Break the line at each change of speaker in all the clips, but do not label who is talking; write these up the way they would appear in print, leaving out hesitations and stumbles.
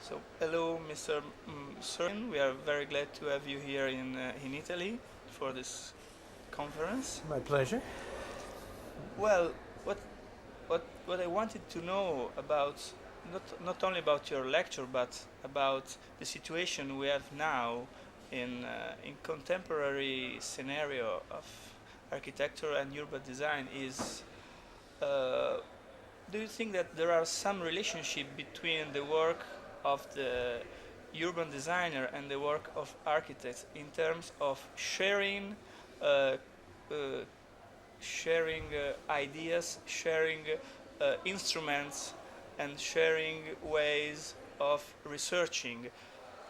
So, hello, Mr. Sorkin. We are very glad to have you here in Italy for this conference.
My pleasure.
Well, what I wanted to know about not only about your lecture but about the situation we have now in contemporary scenario of architecture and urban design is uh, do you think that there are some relationship between the work of the urban designer and the work of architects in terms of uh, uh, sharing ideas, sharing instruments, and sharing ways of researching?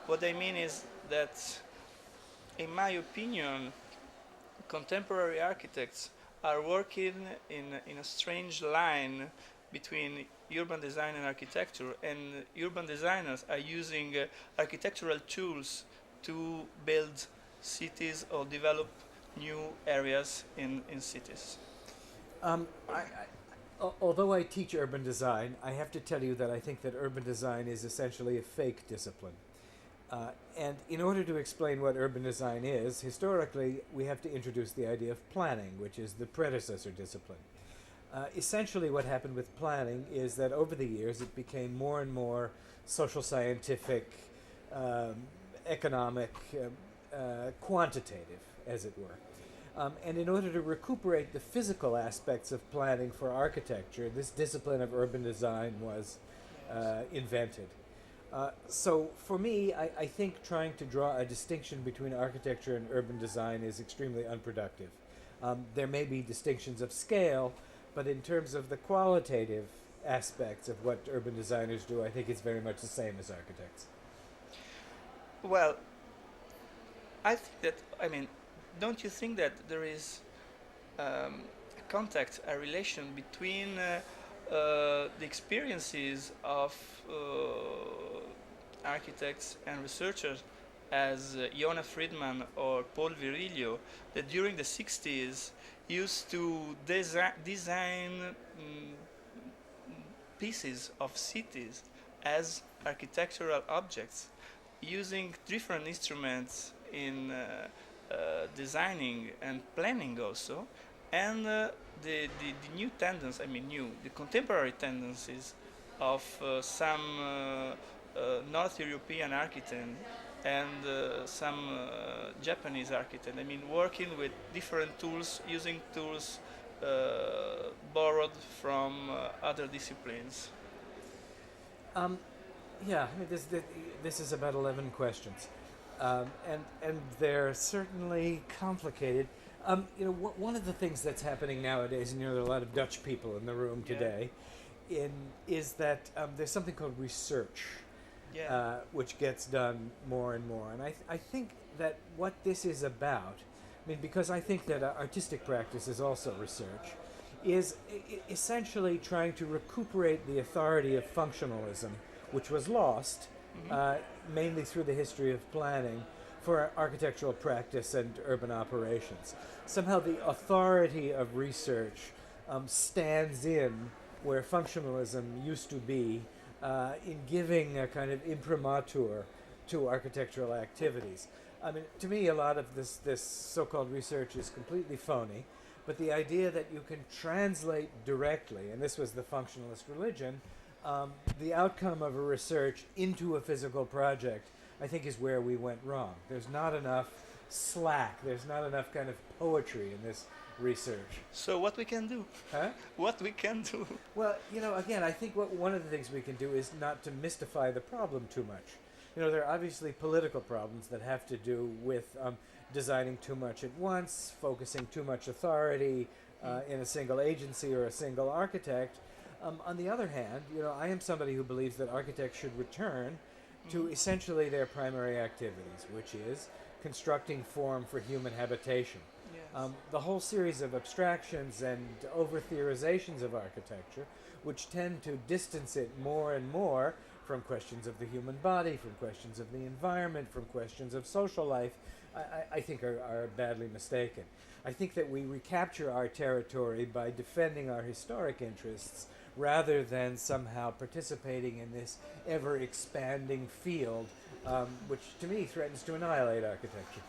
What I mean is that, in my opinion, contemporary architects are working in a strange line between urban design and architecture, and urban designers are using architectural tools to build cities or develop new areas in cities.
Although I teach urban design, I have to tell you that I think that urban design is essentially a fake discipline. And in order to explain what urban design is, historically, we have to introduce the idea of planning, which is the predecessor discipline. Essentially, what happened with planning is that over the years it became more and more social scientific, um, economic, quantitative, as it were. And in order to recuperate the physical aspects of planning for architecture, this discipline of urban design was invented. So for me, I think trying to draw a distinction between architecture and urban design is extremely unproductive. There may be distinctions of scale, but in terms of the qualitative aspects of what urban designers do, I think it's very much the same as architects.
Well, I think that, I mean, don't you think that there is a contact, a relation between the experiences of architects and researchers as Yona Friedman or Paul Virilio, that during the 60s used to design pieces of cities as architectural objects using different instruments in designing and planning also, and the new tendencies, I mean the contemporary tendencies of some North European architect and some Japanese architect. I mean, working with different tools, using tools borrowed from other disciplines.
Um, yeah, I mean, this is about 11 questions. And they're certainly complicated. One of the things that's happening nowadays, and there are a lot of Dutch people in the room
Yeah,
today, is that there's something called research,
yeah,
which gets done more and more. And I think that what this is about, I mean, because I think that artistic practice is also research, is essentially trying to recuperate the authority of functionalism, which was lost
hmm,
uh, mainly through the history of planning for architectural practice and urban operations. Somehow the authority of research stands in where functionalism used to be in giving a kind of imprimatur to architectural activities. I mean, to me, a lot of this so-called research is completely phony, but the idea that you can translate directly, and this was the functionalist religion, the outcome of a research into a physical project, I think, is where we went wrong. There's not enough slack. There's not enough kind of poetry in this research.
so what we can do?
Huh?
What we can do?
Well, again, I think one of the things we can do is not to mystify the problem too much. There are obviously political problems that have to do with designing too much at once, focusing too much authority in a single agency or a single architect. On the other hand, I am somebody who believes that architects should return to
Mhm.
essentially their primary activities, which is constructing form for human habitation.
Yes.
The whole series of abstractions and over theorizations of architecture, which tend to distance it more and more from questions of the human body, from questions of the environment, from questions of social life, I think are badly mistaken. I think that we recapture our territory by defending our historic interests rather than somehow participating in this ever expanding field, which to me threatens to annihilate architecture.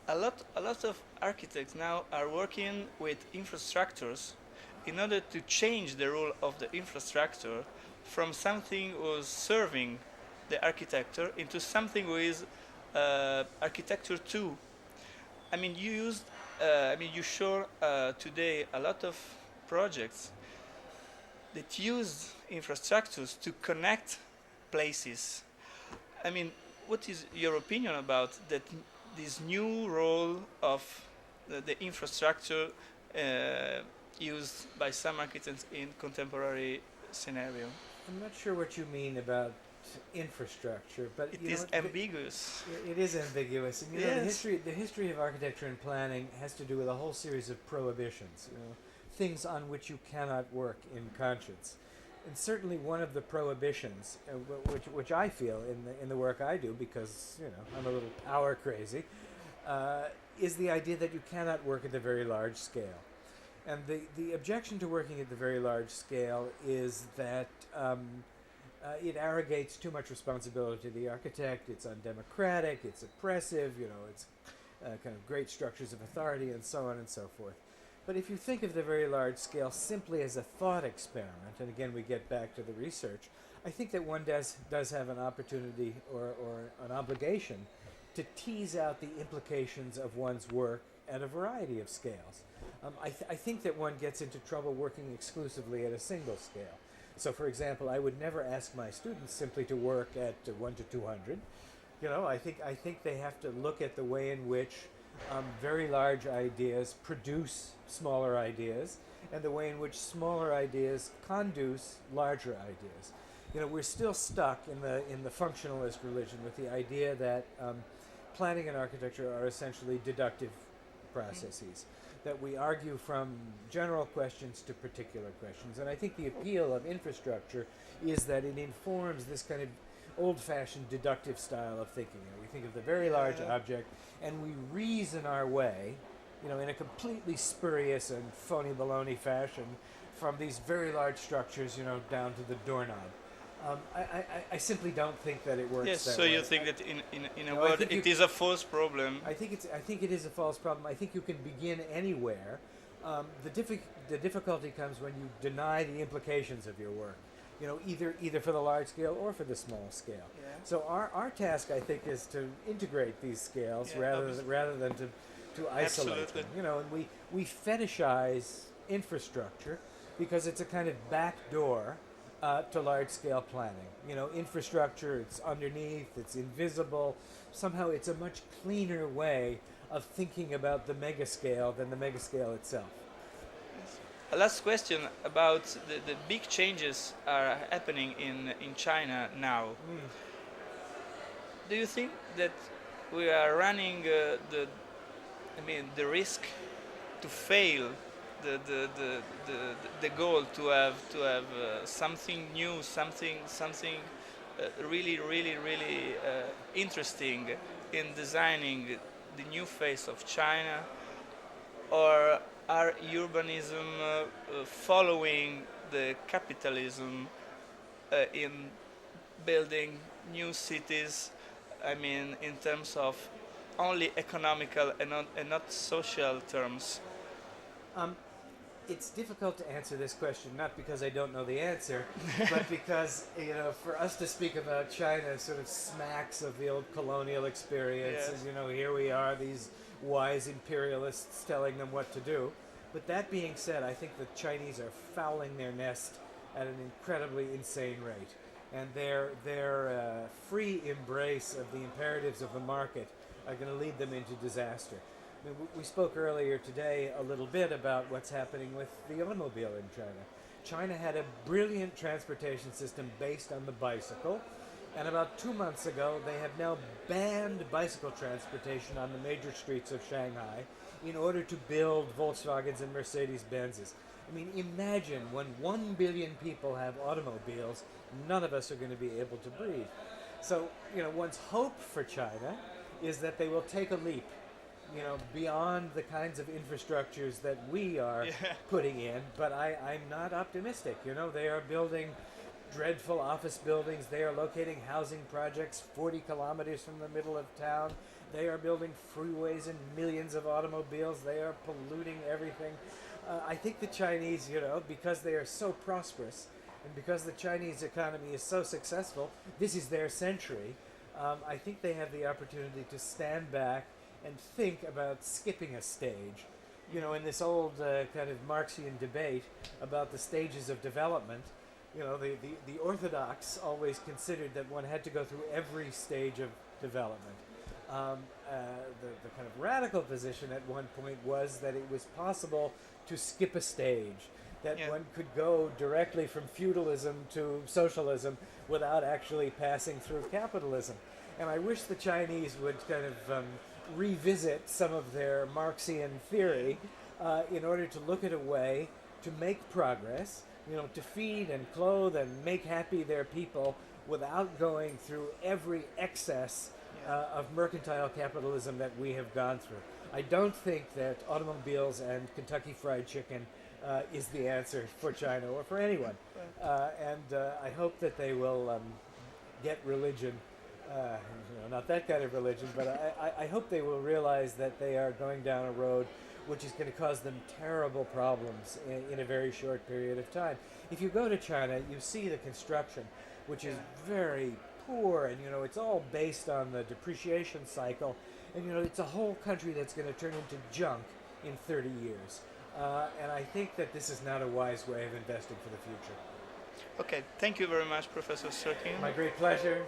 A lot of architects now are working with infrastructures in order to change the role of the infrastructure from something who was serving the architecture into something who is architecture too. I mean, you show today a lot of projects that use infrastructures to connect places. I mean, what is your opinion about that? This new role of the infrastructure used by some architects in contemporary scenario.
I'm not sure what you mean about infrastructure, but
It is ambiguous.
It is ambiguous, and
Yes.
the history of architecture and planning has to do with a whole series of prohibitions, things on which you cannot work in conscience. And certainly one of the prohibitions, which I feel in the work I do, because I'm a little power crazy, is the idea that you cannot work at the very large scale. And the objection to working at the very large scale is that it arrogates too much responsibility to the architect. It's undemocratic. It's oppressive. It's kind of great structures of authority, and so on and so forth. But if you think of the very large scale simply as a thought experiment, and again we get back to the research, I think that one does have an opportunity or an obligation to tease out the implications of one's work at a variety of scales. I think that one gets into trouble working exclusively at a single scale. So, for example, I would never ask my students simply to work at 1 to 200. I think they have to look at the way in which very large ideas produce smaller ideas, and the way in which smaller ideas conduce larger ideas. We're still stuck in the functionalist religion with the idea that planning and architecture are essentially deductive processes, that we argue from general questions to particular questions. And I think the appeal of infrastructure is that it informs this kind of old-fashioned deductive style of thinking. We think of the very large object and we reason our way, in a completely spurious and phony baloney fashion from these very large structures, down to the doorknob. I simply don't think that it works.
Yes,
that
so
way.
you think that in a word it is a false problem.
I think it is a false problem. I think you can begin anywhere. The difficulty comes when you deny the implications of your work. Either for the large scale or for the small scale.
Yeah.
So our task, I think, is to integrate these scales rather than to isolate
Absolutely.
them. And we fetishize infrastructure because it's a kind of back door to large-scale planning. Infrastructure, it's underneath, it's invisible. Somehow it's a much cleaner way of thinking about the megascale than the megascale itself.
A last question about the big changes are happening in China now. Do you think that we are running the risk to fail the goal to have something new, something really interesting in designing the new face of China, or are urbanism following the capitalism in building new cities? I mean, in terms of only economical and not social terms.
It's difficult to answer this question, not because I don't know the answer, but because, for us to speak about China sort of smacks of the old colonial experiences.
Yes.
Here we are, these wise imperialists telling them what to do. But that being said, I think the Chinese are fouling their nest at an incredibly insane rate. And their free embrace of the imperatives of the market are going to lead them into disaster. We spoke earlier today a little bit about what's happening with the automobile in China. China had a brilliant transportation system based on the bicycle, and about 2 months ago they have now banned bicycle transportation on the major streets of Shanghai in order to build Volkswagens and Mercedes-Benzes. I mean, imagine when 1 billion people have automobiles, none of us are going to be able to breathe. So, one's hope for China is that they will take a leap. beyond the kinds of infrastructures that we are
Yeah.
putting in. But I'm not optimistic. They are building dreadful office buildings. They are locating housing projects 40 kilometers from the middle of town. They are building freeways and millions of automobiles. They are polluting everything. I think the Chinese, because they are so prosperous and because the Chinese economy is so successful, this is their century. I think they have the opportunity to stand back and think about skipping a stage. In this old kind of Marxian debate about the stages of development, the orthodox always considered that one had to go through every stage of development. The kind of radical position at one point was that it was possible to skip a stage, that
Yeah.
one could go directly from feudalism to socialism without actually passing through capitalism. And I wish the Chinese would kind of revisit some of their Marxian theory in order to look at a way to make progress, to feed and clothe and make happy their people without going through every excess of mercantile capitalism that we have gone through. I don't think that automobiles and Kentucky Fried Chicken is the answer for China or for anyone. I hope that they will get religion, not that kind of religion, but I hope they will realize that they are going down a road which is going to cause them terrible problems in a very short period of time. If you go to China, you see the construction, which is very poor, and it's all based on the depreciation cycle, and it's a whole country that's going to turn into junk in 30 years. And I think that this is not a wise way of investing for the future.
Okay, thank you very much, Professor Sorkin.
My great pleasure.